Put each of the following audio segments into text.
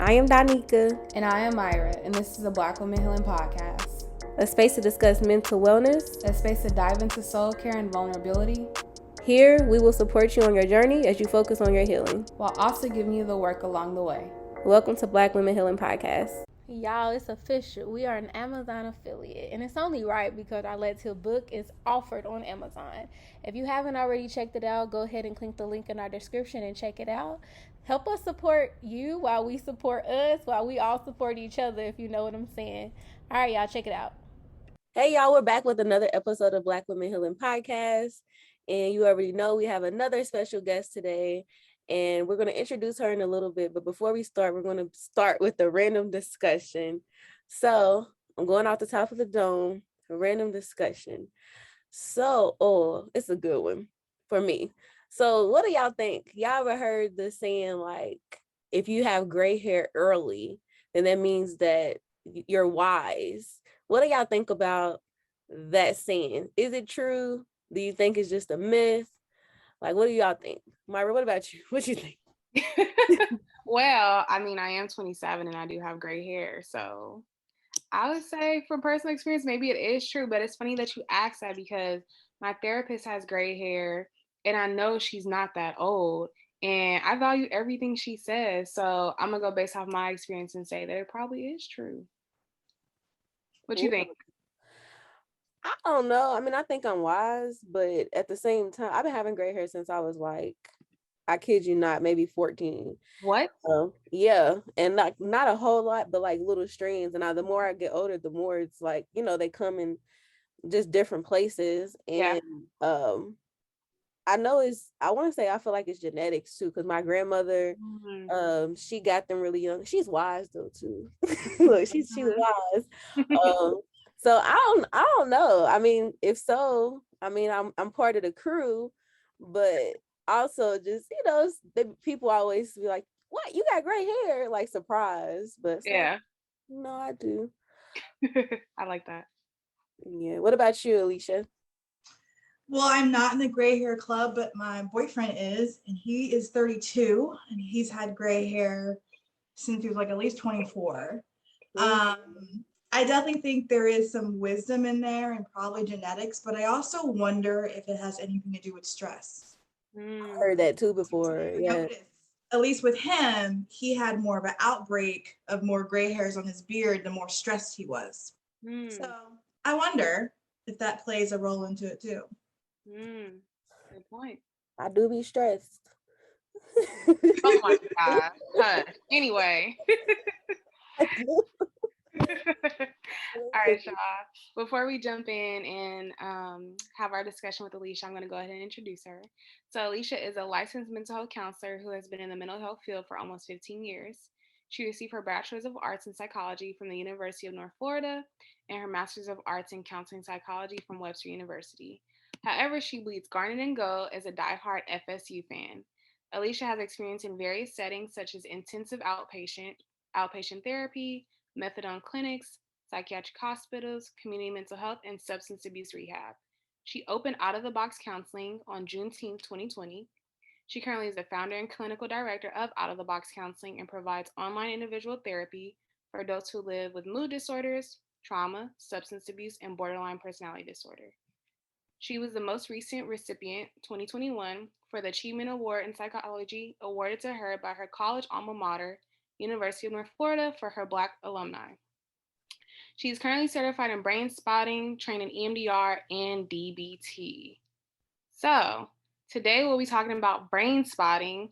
I am Donika. And I am Myra, and this is the Black Women Healing Podcast. A space to discuss mental wellness. A space to dive into soul care and vulnerability. Here, we will support you on your journey as you focus on your healing, while also giving you the work along the way. Welcome to Black Women Healing Podcast. Y'all, it's official. We are an Amazon affiliate, and it's only right because our Let's Heal book is offered on Amazon. If you haven't already checked it out, go ahead and click the link in our description and check it out. Help us support you while we support us, while we all support each other, if you know what I'm saying. All right, y'all, check it out. Hey, y'all, we're back with another episode of Black Women Healing Podcast, and you already know we have another special guest today. And we're going to introduce her in a little bit. But before we start, we're going to start with a random discussion. So I'm going off the top of the dome, a random discussion. So, it's a good one for me. So what do y'all think? Y'all ever heard the saying, like, if you have gray hair early, then that means that you're wise? What do y'all think about that saying? Is it true? Do you think it's just a myth? Like, what do y'all think? Myra, what about you? What do you think? Well, I mean, I am 27 and I do have gray hair. So I would say from personal experience, maybe it is true. But it's funny that you asked that because my therapist has gray hair and I know she's not that old. And I value everything she says. So I'm going to go based off my experience and say that it probably is true. What do you think? I don't know. I mean, I think I'm wise, but at the same time, I've been having gray hair since I was like, I kid you not, maybe 14. What? Yeah. And not a whole lot, but like little strands. And the more I get older, the more it's like, they come in just different places. And I know I feel like it's genetics too, because my grandmother, she got them really young. She's wise though too. Look, she's wise. So I don't know. I mean, if so, I mean, I'm part of the crew, but also just, people always be like, what, you got gray hair? Like, surprise. But yeah. No, I do. I like that. Yeah. What about you, Alisha? Well, I'm not in the gray hair club, but my boyfriend is, and he is 32, and he's had gray hair since he was like at least 24. I definitely think there is some wisdom in there and probably genetics, but I also wonder if it has anything to do with stress. I heard that too before. Yeah. At least with him, he had more of an outbreak of more gray hairs on his beard the more stressed he was. So I wonder if that plays a role into it too. Good point. I do be stressed. Oh my God. Anyway. All right, y'all. Before we jump in and have our discussion with Alisha, I'm going to go ahead and introduce her. So Alisha is a licensed mental health counselor who has been in the mental health field for almost 15 years. She received her Bachelor's of Arts in Psychology from the University of North Florida and her Master's of Arts in Counseling Psychology from Webster University. However, she bleeds garnet and gold as a diehard FSU fan. Alisha has experience in various settings such as intensive outpatient therapy, methadone clinics, psychiatric hospitals, community mental health, and substance abuse rehab. She opened Out of the Box Counseling on Juneteenth 2020. She currently is the founder and clinical director of Out of the Box Counseling and provides online individual therapy for adults who live with mood disorders, trauma, substance abuse, and borderline personality disorder. She was the most recent recipient, 2021, for the Achievement Award in Psychology awarded to her by her college alma mater, University of North Florida, for her Black alumni. She is currently certified in Brainspotting, trained in EMDR, and DBT. So today we'll be talking about Brainspotting,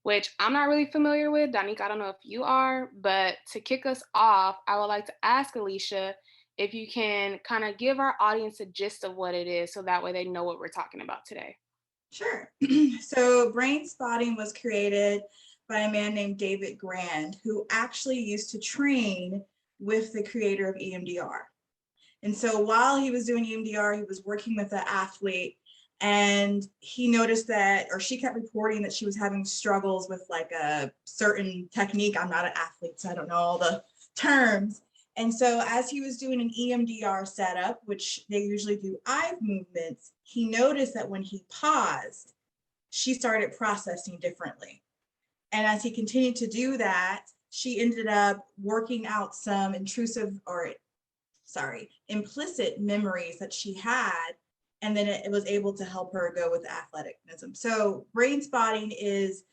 which I'm not really familiar with. Donika, I don't know if you are, but to kick us off, I would like to ask Alisha if you can kind of give our audience a gist of what it is so that way they know what we're talking about today. Sure. So Brainspotting was created by a man named David Grand, who actually used to train with the creator of EMDR. And so while he was doing EMDR, he was working with an athlete, and he noticed that, or she kept reporting that she was having struggles with like a certain technique. I'm not an athlete, so I don't know all the terms. And so as he was doing an EMDR setup, which they usually do eye movements, he noticed that when he paused, she started processing differently. And as he continued to do that, she ended up working out some implicit memories that she had. And then it was able to help her go with athleticism. So brain spotting is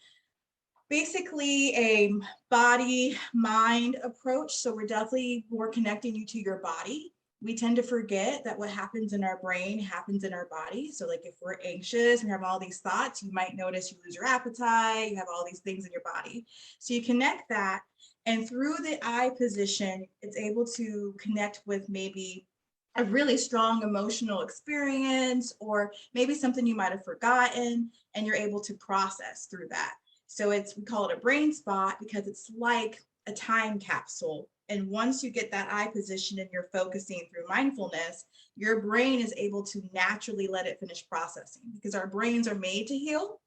basically a body mind approach. So we're definitely more connecting you to your body. We tend to forget that what happens in our brain happens in our body. So like if we're anxious, we have all these thoughts, you might notice you lose your appetite, you have all these things in your body. So you connect that, and through the eye position, it's able to connect with maybe a really strong emotional experience, or maybe something you might have forgotten, and you're able to process through that. So we call it a brain spot because it's like a time capsule. And once you get that eye position and you're focusing through mindfulness, your brain is able to naturally let it finish processing, because our brains are made to heal.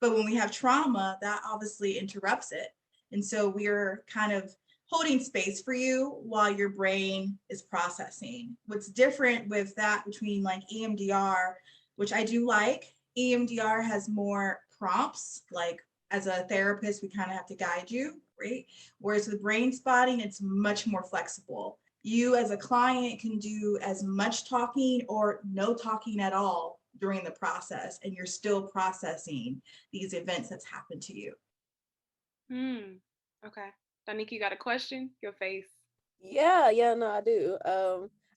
But when we have trauma, that obviously interrupts it. And so we're kind of holding space for you while your brain is processing. What's different with that between like EMDR, which I do like, EMDR has more prompts, like as a therapist, we kind of have to guide you, right? Whereas with brain spotting, it's much more flexible. You as a client can do as much talking or no talking at all during the process, and you're still processing these events that's happened to you. Okay. Danica, you got a question? Your face. Yeah, no, I do.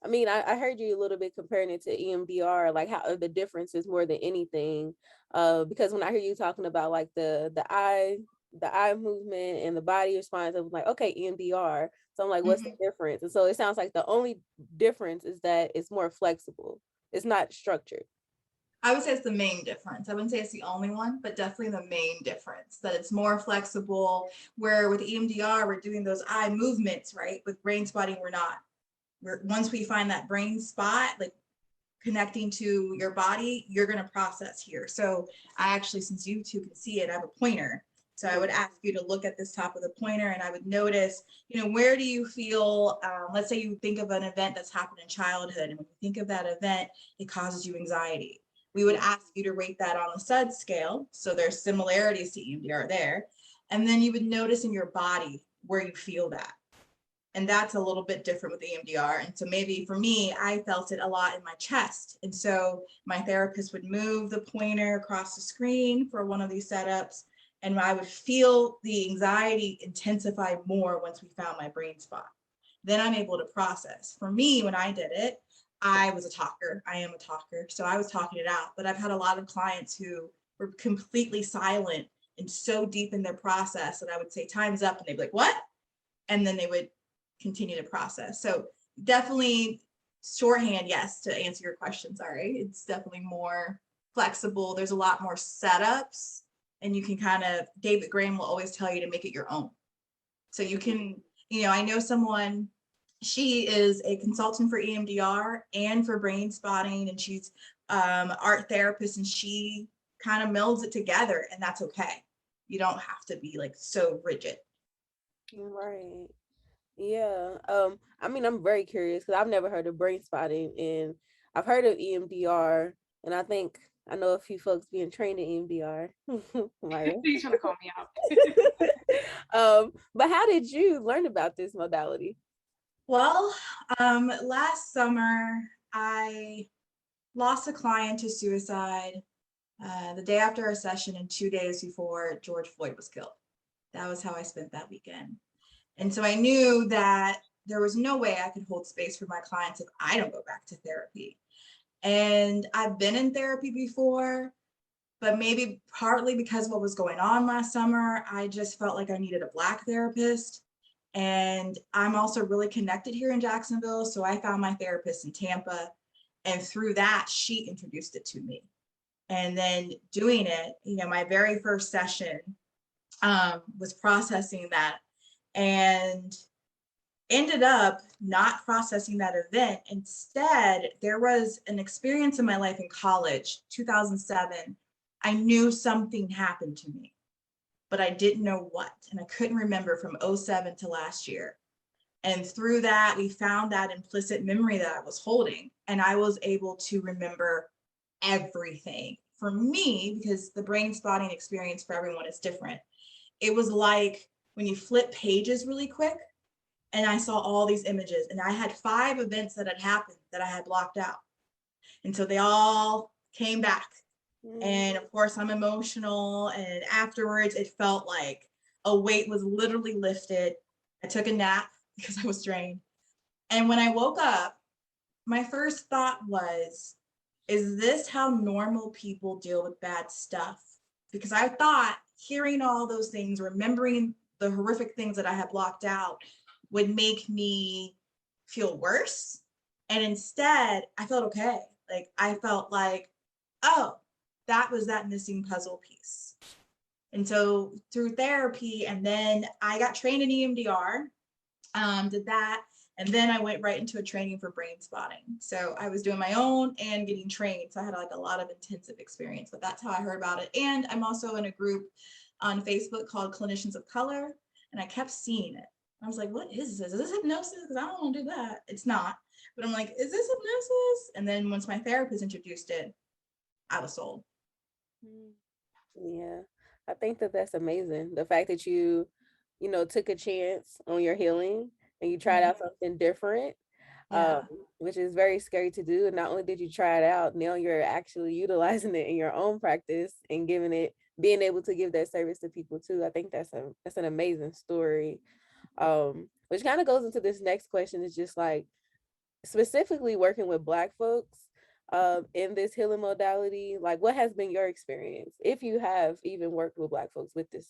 I mean, I heard you a little bit comparing it to EMDR, like how the difference is more than anything. Because when I hear you talking about like the eye movement and the body response, I was like, okay, EMDR. So I'm like, what's the difference? And so it sounds like the only difference is that it's more flexible. It's not structured. I would say it's the main difference. I wouldn't say it's the only one, but definitely the main difference, that it's more flexible, where with EMDR, we're doing those eye movements, right? With brain spotting, we're not. Once we find that brain spot, like connecting to your body, you're going to process here. So I actually, since you two can see it, I have a pointer. So I would ask you to look at this top of the pointer, and I would notice, where do you feel, let's say you think of an event that's happened in childhood, and when you think of that event, it causes you anxiety. We would ask you to rate that on the SUD scale. So there's similarities to EMDR there. And then you would notice in your body where you feel that. And that's a little bit different with EMDR. And so maybe for me, I felt it a lot in my chest. And so my therapist would move the pointer across the screen for one of these setups, and I would feel the anxiety intensify more once we found my brain spot. Then I'm able to process. For me, when I did it, I was a talker. I am a talker. So I was talking it out. But I've had a lot of clients who were completely silent and so deep in their process that I would say, time's up. And they'd be like, what? And then they would continue to process. So definitely shorthand, yes, to answer your question. Sorry. It's definitely more flexible. There's a lot more setups, and you can David Graham will always tell you to make it your own. So you can, I know someone, she is a consultant for EMDR and for brain spotting, and she's art therapist, and she kind of melds it together, and that's okay. You don't have to be like so rigid. Right. Yeah. I mean, I'm very curious because I've never heard of brain spotting, and I've heard of EMDR, and I know a few folks being trained in EMDR. He's trying to call me out. But how did you learn about this modality? Well, last summer, I lost a client to suicide the day after a session and 2 days before George Floyd was killed. That was how I spent that weekend. And so I knew that there was no way I could hold space for my clients if I don't go back to therapy. And I've been in therapy before, but maybe partly because of what was going on last summer, I just felt like I needed a Black therapist. And I'm also really connected here in Jacksonville. So I found my therapist in Tampa. And through that, she introduced it to me. And then doing it, my very first session was processing that, and ended up not processing that event. Instead, there was an experience in my life in college, 2007. I knew something happened to me, but I didn't know what. And I couldn't remember from 2007 to last year. And through that, we found that implicit memory that I was holding. And I was able to remember everything. For me, because the brain spotting experience for everyone is different, it was like when you flip pages really quick. And I saw all these images, and I had 5 events that had happened that I had blocked out. And so they all came back. And of course, I'm emotional. And afterwards, it felt like a weight was literally lifted. I took a nap because I was drained. And when I woke up, my first thought was, is this how normal people deal with bad stuff? Because I thought hearing all those things, remembering the horrific things that I had blocked out would make me feel worse. And instead, I felt okay. Like I felt like, oh, that was that missing puzzle piece. And so through therapy, and then I got trained in EMDR, did that. And then I went right into a training for Brainspotting. So I was doing my own and getting trained. So I had like a lot of intensive experience, but that's how I heard about it. And I'm also in a group on Facebook called Clinicians of Color. And I kept seeing it. I was like, what is this? Is this hypnosis? Because I don't want to do that. It's not. But I'm like, is this hypnosis? And then once my therapist introduced it, I was sold. Yeah, I think that that's amazing. The fact that you took a chance on your healing and you tried out something different, Yeah. which is very scary to do. And not only did you try it out, now you're actually utilizing it in your own practice and being able to give that service to people too. I think that's an amazing story. Which kind of goes into this next question. Is just like specifically working with Black folks in this healing modality. Like, what has been your experience, if you have even worked with Black folks with this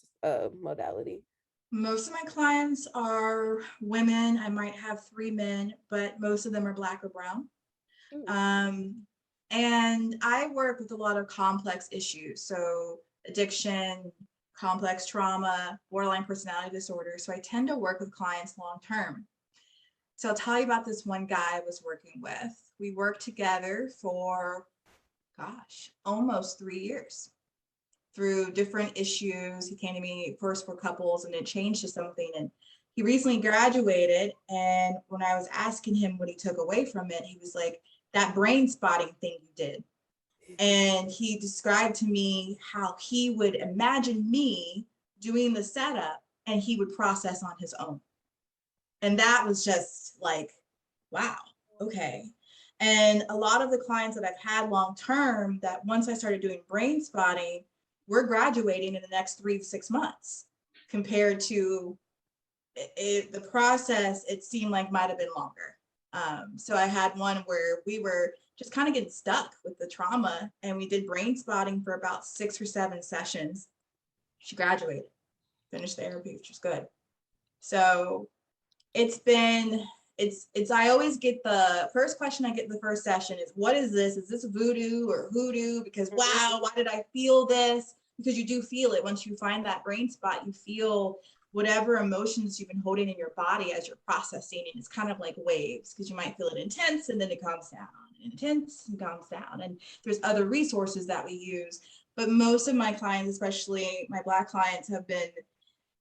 modality? Most of my clients are women. I might have 3 men, but most of them are Black or brown. And I work with a lot of complex issues. So addiction, complex trauma, borderline personality disorder. So I tend to work with clients long term. So I'll tell you about this one guy I was working with. We worked together for, almost 3 years through different issues. He came to me first for couples and it changed to something. And he recently graduated. And when I was asking him what he took away from it, he was like, that brain spotting thing you did. And he described to me how he would imagine me doing the setup and he would process on his own. And that was just like, wow, okay. And a lot of the clients that I've had long term, that once I started doing brain spotting, we're graduating in the next 3 to 6 months, compared to the process, it seemed like might have been longer. So I had one where we were just kind of getting stuck with the trauma, and we did brain spotting for about 6 or 7 sessions. She graduated, finished therapy, which was good. So I always get the first question I get in the first session is, what is this? Is this voodoo or hoodoo? Because wow, why did I feel this? Because you do feel it. Once you find that brain spot, you feel whatever emotions you've been holding in your body as you're processing. And it's kind of like waves, because you might feel it intense and then it calms down, and intense and calms down. And there's other resources that we use. But most of my clients, especially my Black clients, have been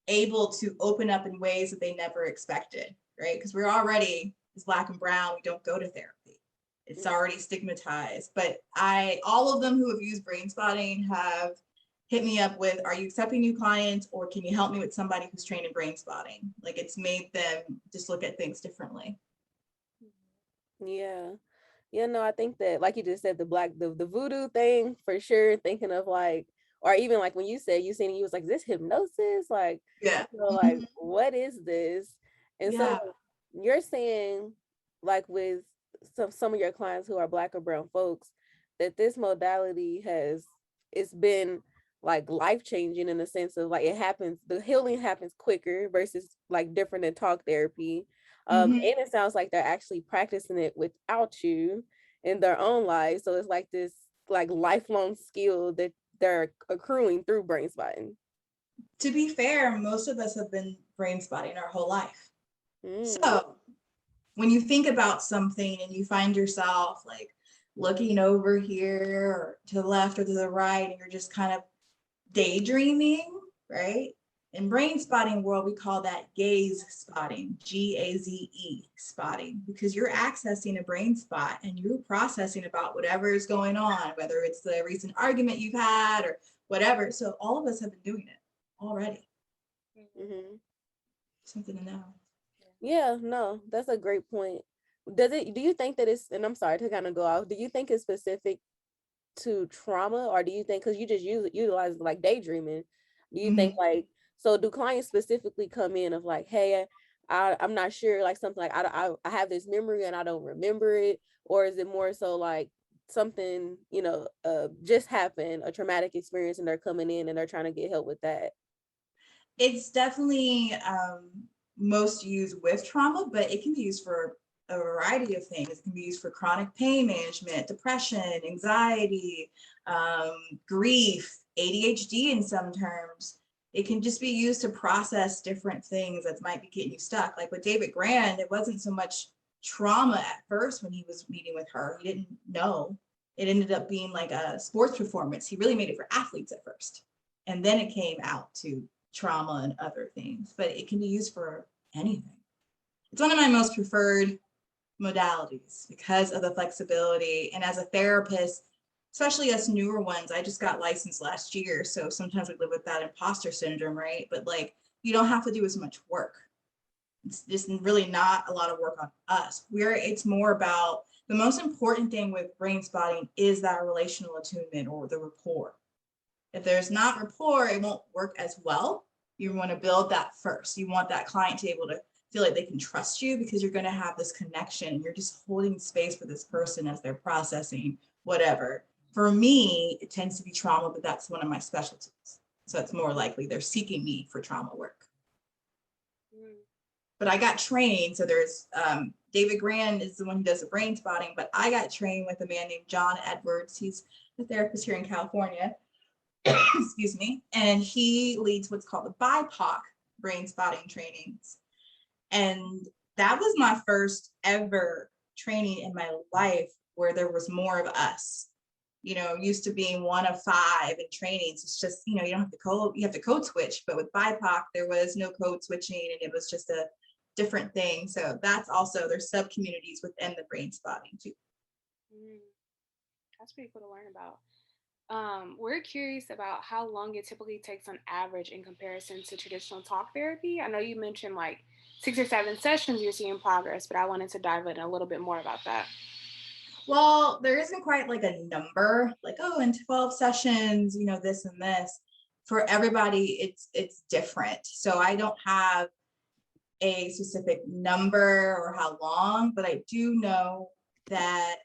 able to open up in ways that they never expected, right? Because we're already, as Black and brown, we don't go to therapy. It's already stigmatized. But all of them who have used brain spotting have hit me up with, are you accepting new clients, or can you help me with somebody who's trained in brain spotting? Like, it's made them just look at things differently. Yeah. No, I think that, like you just said, the voodoo thing for sure, thinking of like, or even like when you said you seen it, you was like, is this hypnosis? Like, Yeah. like, what is this? And Yeah. so you're saying, like, with some of your clients who are Black or brown folks, that this modality it's been like life changing, in the sense of like the healing happens quicker versus like different than talk therapy. And it sounds like they're actually practicing it without you in their own lives. So it's like this like lifelong skill that they're accruing through brain spotting. To be fair, most of us have been brain spotting our whole life. So when you think about something and you find yourself like looking over here or to the left or to the right, and you're just kind of daydreaming, right? In brain spotting world, we call that gaze spotting, GAZE spotting, because you're accessing a brain spot and you're processing about whatever is going on, whether it's the recent argument you've had or whatever. So all of us have been doing it already. something to know. Yeah, no, that's a great point. Do you think that it's, and I'm sorry to kind of go off, do you think it's specific to trauma, or do you think, because you just utilize like daydreaming, do you think Mhm. like, so do clients specifically come in of like, hey, I'm not sure, like something like I have this memory and I don't remember it, or is it more so like something, just happened, a traumatic experience, and they're coming in and they're trying to get help with that? It's definitely most used with trauma, but it can be used for a variety of things. It can be used for chronic pain management, depression, anxiety, grief, ADHD in some terms. It can just be used to process different things that might be getting you stuck. Like with David Grand, it wasn't so much trauma at first when he was meeting with her. He didn't know. It ended up being like a sports performance. He really made it for athletes at first. And then it came out to trauma and other things, but it can be used for anything. It's one of my most preferred modalities because of the flexibility. And as a therapist, especially us newer ones, I just got licensed last year. So sometimes we live with that imposter syndrome, right? But like, you don't have to do as much work. It's just really not a lot of work on us. It's more about the most important thing with brain spotting is that relational attunement or the rapport. If there's not rapport, it won't work as well. You want to build that first. You want that client to be able to feel like they can trust you because you're going to have this connection. You're just holding space for this person as they're processing whatever. For me, it tends to be trauma, but that's one of my specialties. So it's more likely they're seeking me for trauma work. But I got trained. So there's David Grand is the one who does the brain spotting, but I got trained with a man named John Edwards. He's a therapist here in California. Excuse me. And he leads what's called the BIPOC brain spotting trainings. And that was my first ever training in my life where there was more of us. Used to being one of 5 in trainings. It's just, you don't have to code, you have to code switch. But with BIPOC, there was no code switching and it was just a different thing. So that's also, there's sub communities within the brain spotting too. That's pretty cool to learn about. We're curious about how long it typically takes on average in comparison to traditional talk therapy. I know you mentioned like 6 or 7 sessions you're seeing progress, but I wanted to dive in a little bit more about that. Well, there isn't quite like a number, like, oh, in 12 sessions, this and this. For everybody, it's different. So I don't have a specific number or how long, but I do know that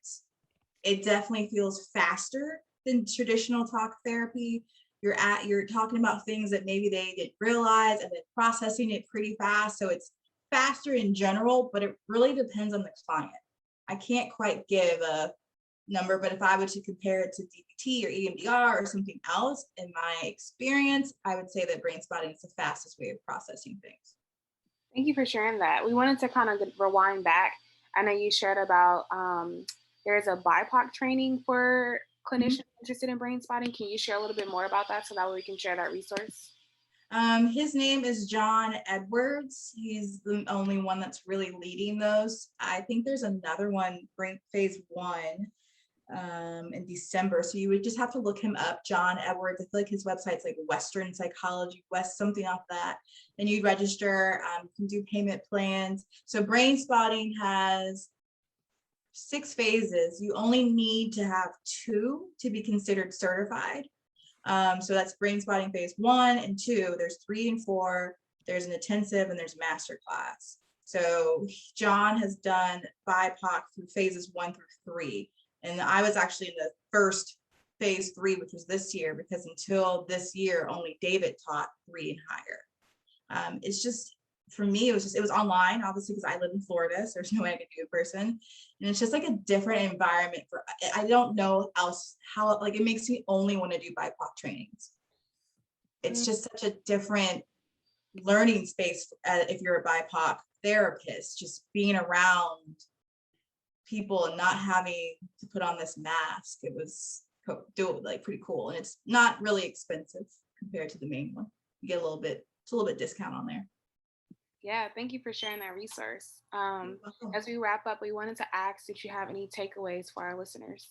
it definitely feels faster than traditional talk therapy. You're talking about things that maybe they didn't realize and then processing it pretty fast. So it's faster in general, but it really depends on the client. I can't quite give a number, but if I were to compare it to DBT or EMDR or something else, in my experience, I would say that brain spotting is the fastest way of processing things. Thank you for sharing that. We wanted to kind of rewind back. I know you shared about there's a BIPOC training for clinicians interested in brain spotting. Can you share a little bit more about that so that way we can share that resource? His name is John Edwards. He's the only one that's really leading those. I think there's another one, phase 1, in December. So you would just have to look him up, John Edwards. I feel like his website's like Western Psychology West, something off that. Then you register, you can do payment plans. So brain spotting has 6 phases. You only need to have 2 to be considered certified. So that's brain spotting phase 1 and 2. There's 3 and 4. There's an intensive and there's master class. So John has done BIPOC through phases 1 through 3. And I was actually in the first phase 3, which was this year, because until this year, only David taught 3 and higher. It's just, for me, it was online, obviously, because I live in Florida, so there's no way I could do it in person. And it's just like a different environment I don't know how like it makes me only want to do BIPOC trainings. It's just such a different learning space if you're a BIPOC therapist, just being around people and not having to put on this mask. It was like pretty cool, and it's not really expensive compared to the main one. You get a little bit discount on there. Yeah, thank you for sharing that resource. As we wrap up, we wanted to ask if you have any takeaways for our listeners.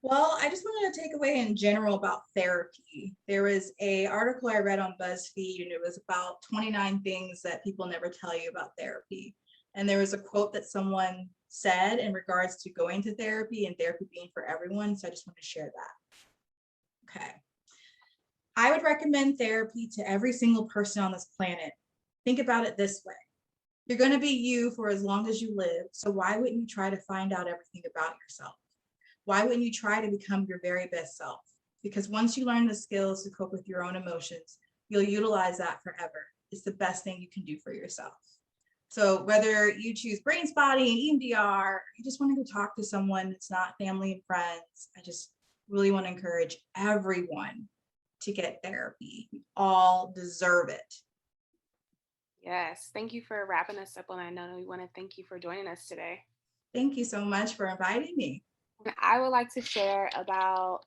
Well, I just wanted to take away in general about therapy. There was a article I read on BuzzFeed, and it was about 29 things that people never tell you about therapy. And there was a quote that someone said in regards to going to therapy and therapy being for everyone. So I just want to share that. Okay. I would recommend therapy to every single person on this planet. Think about it this way. You're going to be you for as long as you live. So why wouldn't you try to find out everything about yourself? Why wouldn't you try to become your very best self? Because once you learn the skills to cope with your own emotions, you'll utilize that forever. It's the best thing you can do for yourself. So whether you choose Brainspotting, EMDR, you just want to go talk to someone, it's not family and friends. I just really want to encourage everyone to get therapy. We all deserve it. Yes. Thank you for wrapping us up on that note. We want to thank you for joining us today. Thank you so much for inviting me. I would like to share about,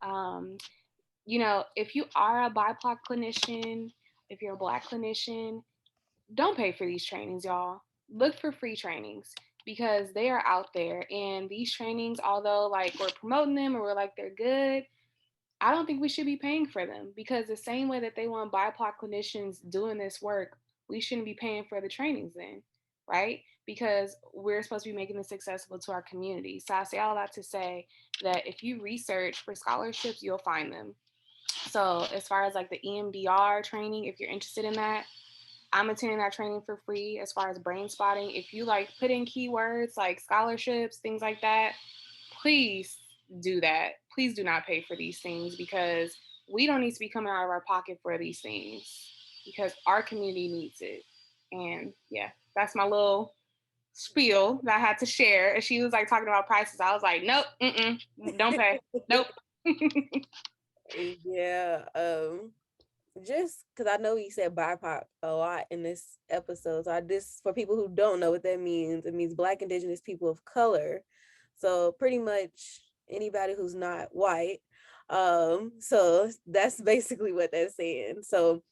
if you are a BIPOC clinician, if you're a Black clinician, don't pay for these trainings, y'all. Look for free trainings because they are out there. And these trainings, although like we're promoting them and we're like they're good, I don't think we should be paying for them because the same way that they want BIPOC clinicians doing this work, we shouldn't be paying for the trainings then, right? Because we're supposed to be making this accessible to our community. So I say all that to say that if you research for scholarships, you'll find them. So as far as like the EMDR training, if you're interested in that, I'm attending that training for free. As far as Brainspotting, if you like put in keywords like scholarships, things like that, please do that. Please do not pay for these things because we don't need to be coming out of our pocket for these things because our community needs it. And yeah, that's my little spiel that I had to share. And she was like talking about prices. I was like, nope, don't pay. Nope. Yeah. Just because I know you said BIPOC a lot in this episode. So for people who don't know what that means, it means Black, Indigenous people of color. So pretty much anybody who's not white. So that's basically what that's saying. So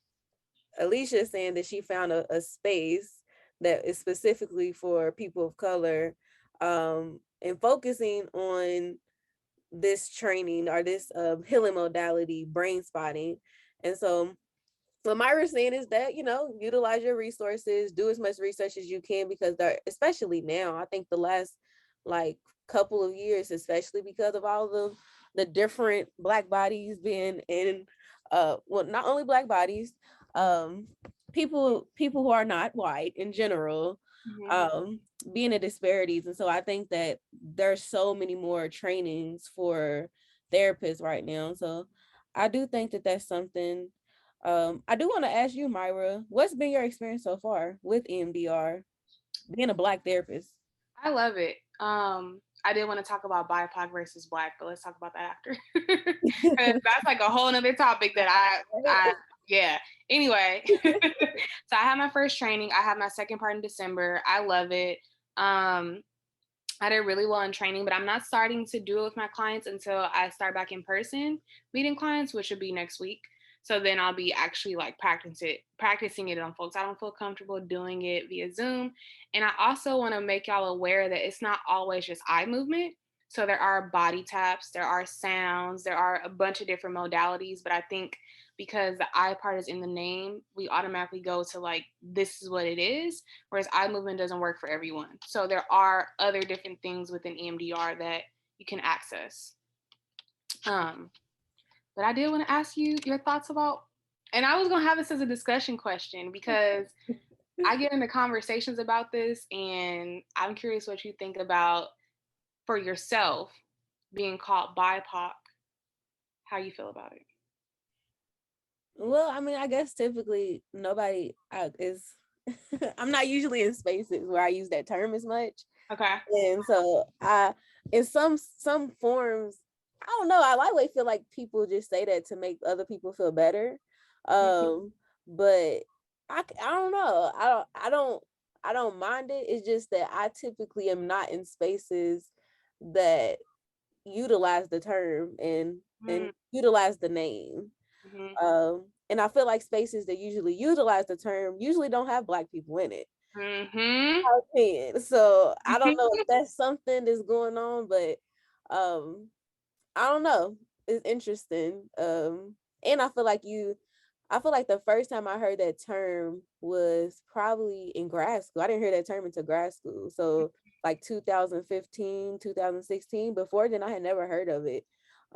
Alisha is saying that she found a space that is specifically for people of color, and focusing on this training or this healing modality, Brainspotting. And so what Myra's saying is that, utilize your resources, do as much research as you can, because especially now, I think the last like couple of years, especially because of all the different Black bodies being in, not only Black bodies, people who are not white in general, being in disparities. And so I think that there's so many more trainings for therapists right now. So I do think that that's something. I do want to ask you, Myra, what's been your experience so far with EMDR, being a Black therapist? I love it. I did want to talk about BIPOC versus Black, but let's talk about that after. That's like a whole nother topic that yeah. Anyway, so I had my first training. I have my second part in December. I love it. I did really well in training, but I'm not starting to do it with my clients until I start back in person meeting clients, which would be next week. So then I'll be actually like practicing it on folks. I don't feel comfortable doing it via Zoom. And I also want to make y'all aware that it's not always just eye movement. So there are body taps, there are sounds, there are a bunch of different modalities. But I think because the eye part is in the name, we automatically go to like, this is what it is. Whereas eye movement doesn't work for everyone. So there are other different things within EMDR that you can access. But I did want to ask you your thoughts about, and I was going to have this as a discussion question because I get into conversations about this and I'm curious what you think about for yourself being called BIPOC, how you feel about it. Well, I mean, I guess typically nobody is, I'm not usually in spaces where I use that term as much. Okay. And so in some forms, I don't know, I like feel like people just say that to make other people feel better. But I don't know. I don't mind it. It's just that I typically am not in spaces that utilize the term and utilize the name. And I feel like spaces that usually utilize the term usually don't have Black people in it. So I don't know if that's something that's going on, but I don't know. It's interesting. And I feel like the first time I heard that term was probably in grad school. I didn't hear that term until grad school. So like 2015, 2016. Before then I had never heard of it.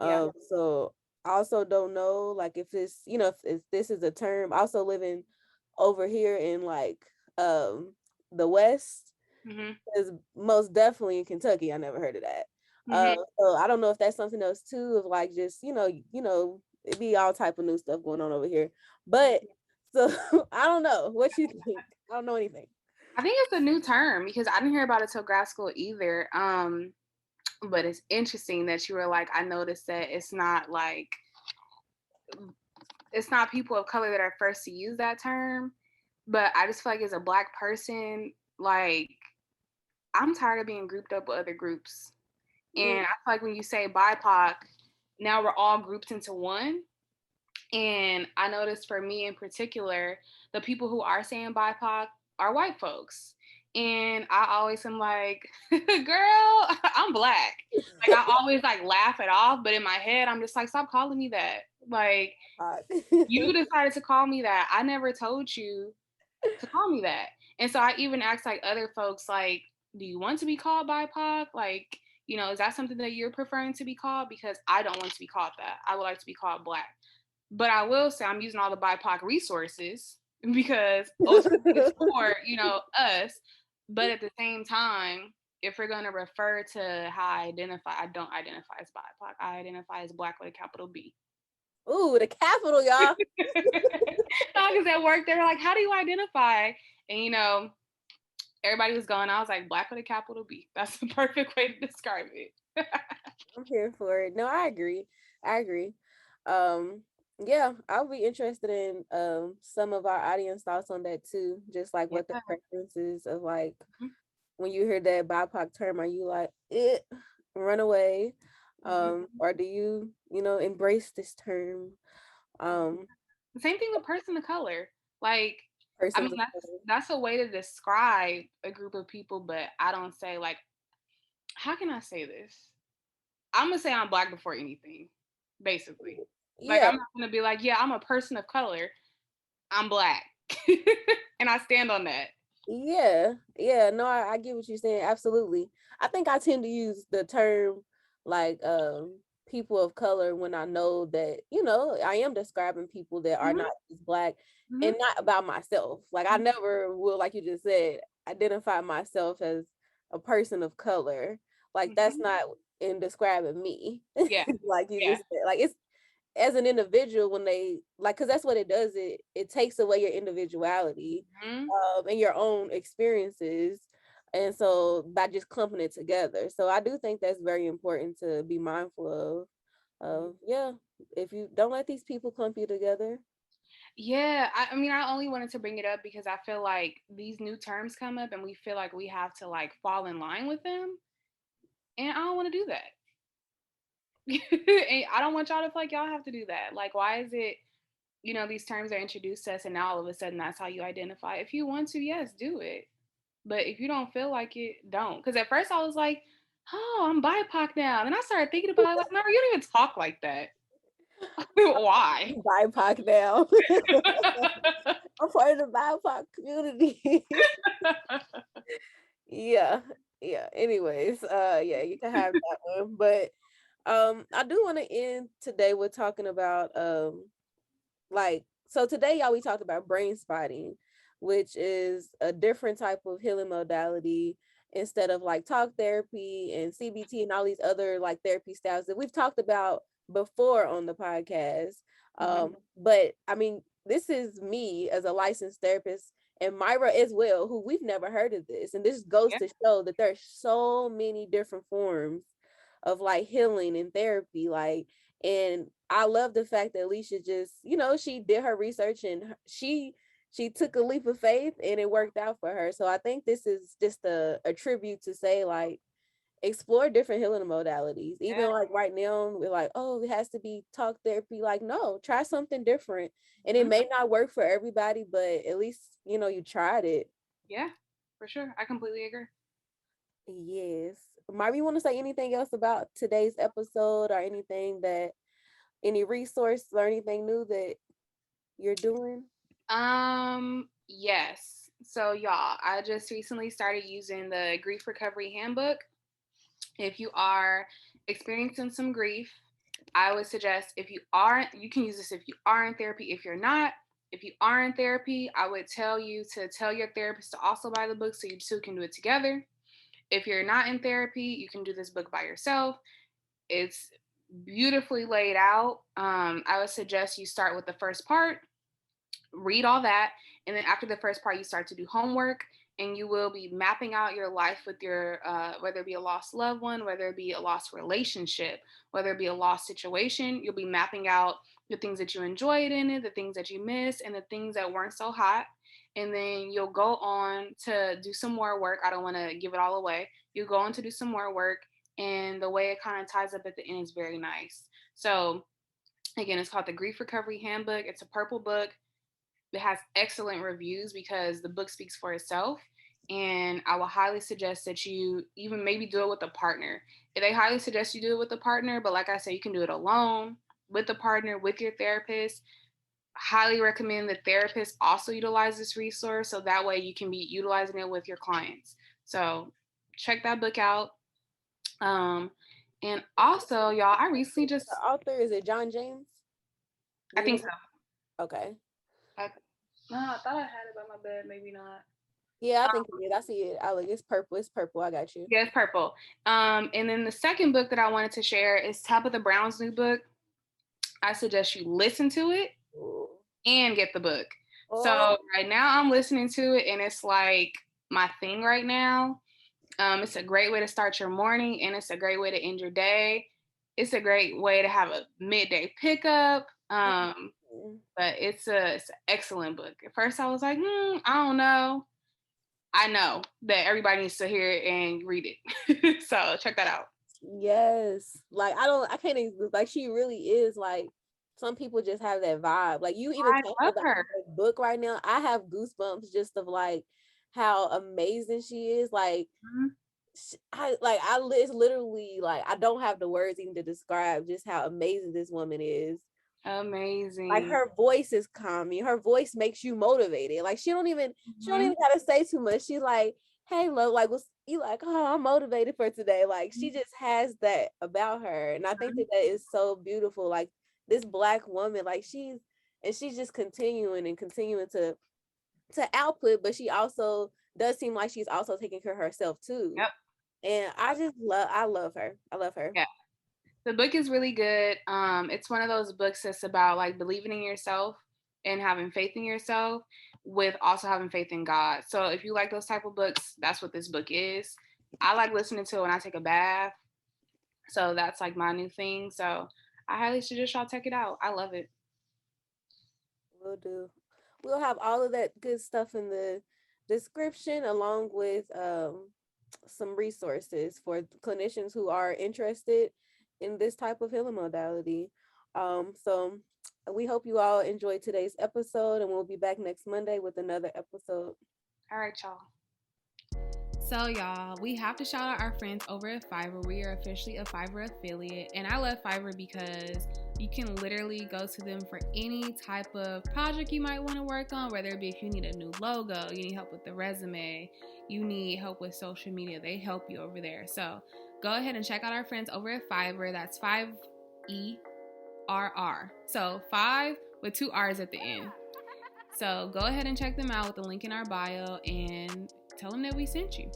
Yeah. So I also don't know like if it's, if this is a term. Also living over here in like the West Mm-hmm. is most definitely in Kentucky. I never heard of that. Mm-hmm. So I don't know if that's something else too, of like just it be all type of new stuff going on over here. But so I don't know what you think. I don't know anything. I think it's a new term because I didn't hear about it till grad school either. But it's interesting that you were like, I noticed that it's not people of color that are first to use that term. But I just feel like as a Black person, like I'm tired of being grouped up with other groups. And I feel like when you say BIPOC, now we're all grouped into one. And I noticed for me in particular, the people who are saying BIPOC are white folks. And I always am like, girl, I'm Black. Like I always like laugh it off, but in my head, I'm just like, stop calling me that. Like you decided to call me that. I never told you to call me that. And so I even asked like other folks, like, do you want to be called BIPOC? Like, is that something that you're preferring to be called? Because I don't want to be called that. I would like to be called Black. But I will say I'm using all the BIPOC resources because ultimately it's for, us. But at the same time, if we're going to refer to how I identify, I don't identify as BIPOC. I identify as Black with a capital B. Ooh, the capital, y'all. Because at work, they're like, how do you identify? And, everybody was going, I was like, Black with a capital B. That's the perfect way to describe it. I'm here for it. No, I agree. Yeah, I'll be interested in some of our audience thoughts on that too. Just like what the preferences of like when you hear that BIPOC term, are you like run away? Or do you, embrace this term? The same thing with person of color. Like, I Persons mean, of that's a way to describe a group of people, but I don't say like, how can I say this? I'm gonna say I'm Black before anything, basically. Like yeah. I'm not gonna be like, yeah, I'm a person of color. I'm Black, and I stand on that. Yeah, no, I get what you're saying. Absolutely. I think I tend to use the term like people of color when I know that, I am describing people that are not just Black and not about myself. Like I never will, like you just said, identify myself as a person of color. Like that's not in describing me. Yeah. Like you just said. Like it's as an individual when they like, because that's what it does, it takes away your individuality and your own experiences, and so by just clumping it together. So I do think that's very important to be mindful of yeah, if you don't let these people clump you together. Yeah, I mean, I only wanted to bring it up because I feel like these new terms come up and we feel like we have to like fall in line with them, and I don't want to do that. And I don't want y'all to feel like y'all have to do that. Like, why is it, these terms are introduced to us and now all of a sudden that's how you identify? If you want to, yes, do it. But if you don't feel like it, don't. Because at first I was like, oh, I'm BIPOC now. And I started thinking about it, like, no, you don't even talk like that. Why? BIPOC now. I'm part of the BIPOC community. yeah Anyways, yeah, you can have that one. But I do want to end today with talking about like, so today, y'all, we talked about brain spotting, which is a different type of healing modality instead of like talk therapy and CBT and all these other like therapy styles that we've talked about before on the podcast. But I mean, this is me as a licensed therapist and Myra as well, who we've never heard of this. And this goes to show that there's so many different forms of like healing and therapy. Like, and I love the fact that Alisha just, she did her research and she took a leap of faith and it worked out for her. So I think this is just a tribute to say like, explore different healing modalities. Even like right now, we're like, oh, it has to be talk therapy. Like, no, try something different. And it may not work for everybody, but at least, you tried it. Yeah, for sure. I completely agree. Yes. Marvin, you want to say anything else about today's episode or any resource or anything new that you're doing? Yes. So y'all, I just recently started using the Grief Recovery Handbook. If you are experiencing some grief, I would suggest you can use this if you are in therapy. If you are in therapy, I would tell you to tell your therapist to also buy the book so you two can do it together. If you're not in therapy, you can do this book by yourself. It's beautifully laid out. I would suggest you start with the first part, read all that, and then after the first part, you start to do homework, and you will be mapping out your life with your whether it be a lost loved one, whether it be a lost relationship, whether it be a lost situation. You'll be mapping out the things that you enjoyed in it, the things that you missed, and the things that weren't so hot. And then you'll go on to do some more work. I don't want to give it all away. You go on to do some more work, and the way it kind of ties up at the end is very nice. So again, it's called the Grief Recovery Handbook. It's a purple book. It has excellent reviews because the book speaks for itself. And I will highly suggest that you even maybe do it with a partner. They highly suggest you do it with a partner, but like I said, you can do it alone, with a partner, with your therapist. Highly recommend the therapist also utilize this resource so that way you can be utilizing it with your clients. So check that book out. And also, y'all, I recently just The author, is it John James? I think so. Okay. No, I thought I had it by my bed. Maybe not. Yeah, I think it is. I see it. I look. It's purple. It's purple. I got you. Yeah, it's purple. And then the second book that I wanted to share is Tabitha Brown's new book. I suggest you listen to it and get the book. So right now I'm listening to it, and it's like my thing right now. It's a great way to start your morning, and it's a great way to end your day. It's a great way to have a midday pickup. But it's an excellent book. At first I was like, I don't know. I know that everybody needs to hear it and read it. So check that out. Yes. Like I can't even, like, she really is like, some people just have that vibe. Like, you even talking about her book right now, I have goosebumps just of like how amazing she is. Like, it's literally like, I don't have the words even to describe just how amazing this woman is. Amazing. Like, her voice is calming. Her voice makes you motivated. Like, she don't even gotta say too much. She's like, hey, love, like, you like, oh, I'm motivated for today. Like, she just has that about her. And I think that is so beautiful. Like, this Black woman, like, she's just continuing to output, but she also does seem like she's also taking care of herself too. Yep. And I love her. I love her. Yeah. The book is really good. It's one of those books that's about like believing in yourself and having faith in yourself with also having faith in God. So if you like those type of books, that's what this book is. I like listening to it when I take a bath. So that's like my new thing. So I highly suggest y'all check it out. I love it. Will do. We'll have all of that good stuff in the description, along with some resources for clinicians who are interested in this type of healing modality. So we hope you all enjoyed today's episode, and we'll be back next Monday with another episode. All right, y'all. So y'all, we have to shout out our friends over at Fiverr. We are officially a Fiverr affiliate, and I love Fiverr because you can literally go to them for any type of project you might want to work on, whether it be if you need a new logo, you need help with the resume, you need help with social media, they help you over there. So go ahead and check out our friends over at Fiverr. That's 5ERR. So 5 with 2 R's at the end. So go ahead and check them out with the link in our bio and tell them that we sent you.